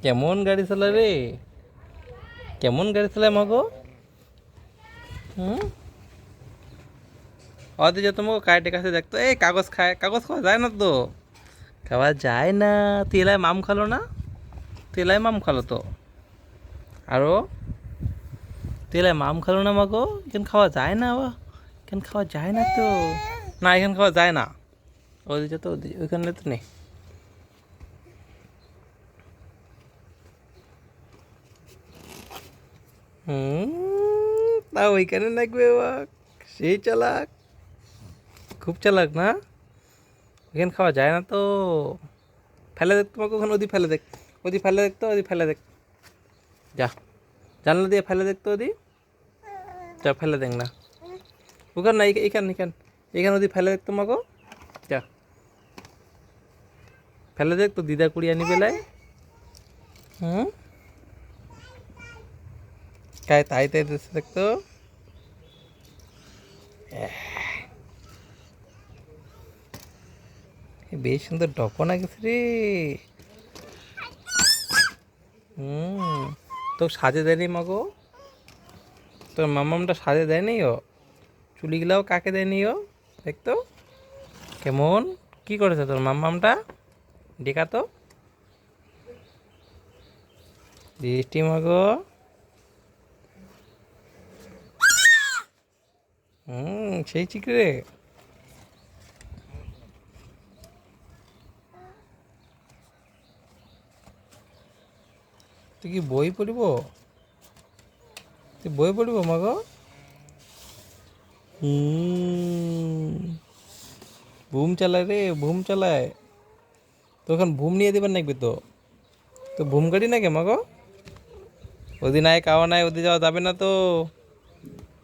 কেমন গাড়ি চালায় রে? কেমন গাড়ি চালায় মাগো? হুম, অত যে তোমাকে কাইটে কাছে দেখতো, এই কাগজ খায়, কাগজ খাওয়া যায় না তো। খাওয়া যায় না। তেলায় মাম খালো না? তেলায় মাম খালো তো। আরো তেলায় মাম খালো না মাগো? এখানে খাওয়া যায় না বা? এখানে খাওয়া যায় না তো। না, এখানে খাওয়া যায় না। ওদিকে তো ওইখানে তো নেই। হুম, তা ওইখানে লাগবে বা? সেই চালাক, খুব চালাক না? এখানে খাওয়া যায় না তো। ফেলে দেখ তোমাকে ওখানে, ওদি ফেলে দেখ। ওদি ফেলে দেখ তো, ওদি ফেলে দেখ। যা, জানলা দিয়ে ফেলে দেখ তো ওদি। যা ফেলে দেখ না। ওখানে না, এখানে এখানে এখানে ওদি ফেলে দেখ তোমাকে। যা ফেলে দেখ তো, দিদা কুড়ি আনি বেলায়। হুম, তাই তাই তাই দেখতো। বেশ সুন্দর ডকনা গেছে রে। হুম, তো সাজে দেয়নি মাগো? তোর মামামটা সাজে দেয়নি ও? চুলিগুলাও কাকে দেয়নি ও? দেখতো কেমন, কি করেছে তোর মাম্মামটা? ডেকা তো বৃষ্টি মাগো। সেই চিকরে। তুই কি বই পড়িব? তুই বই পড়িব মাগো? হুম, বুম চালায় রে, বুম চালায়। তো এখন বুম নিয়ে দেবেন নাকবি তো? তো বুম গাড়ি নাকি মাগো? ওদি নাই, কাওয়া নাই, ওদি যাওয়া যাবে না তো।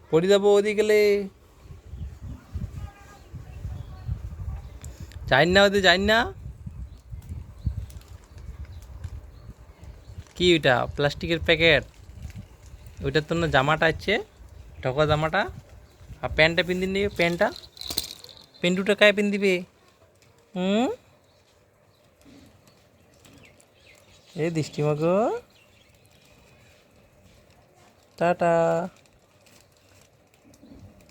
পড়ে যাবো ওদি গেলে। যাই না, ওদি যাই না। কি ওইটা প্লাস্টিকের প্যাকেট? ওইটার তো না জামাটা আছে, ঢোকা জামাটা। আর প্যান্টটা পিন্দি নিবে, প্যান্টটা পেন্টুটা কায় পিন্দিবে? হুম, এ দৃষ্টি মাগো, টাটা।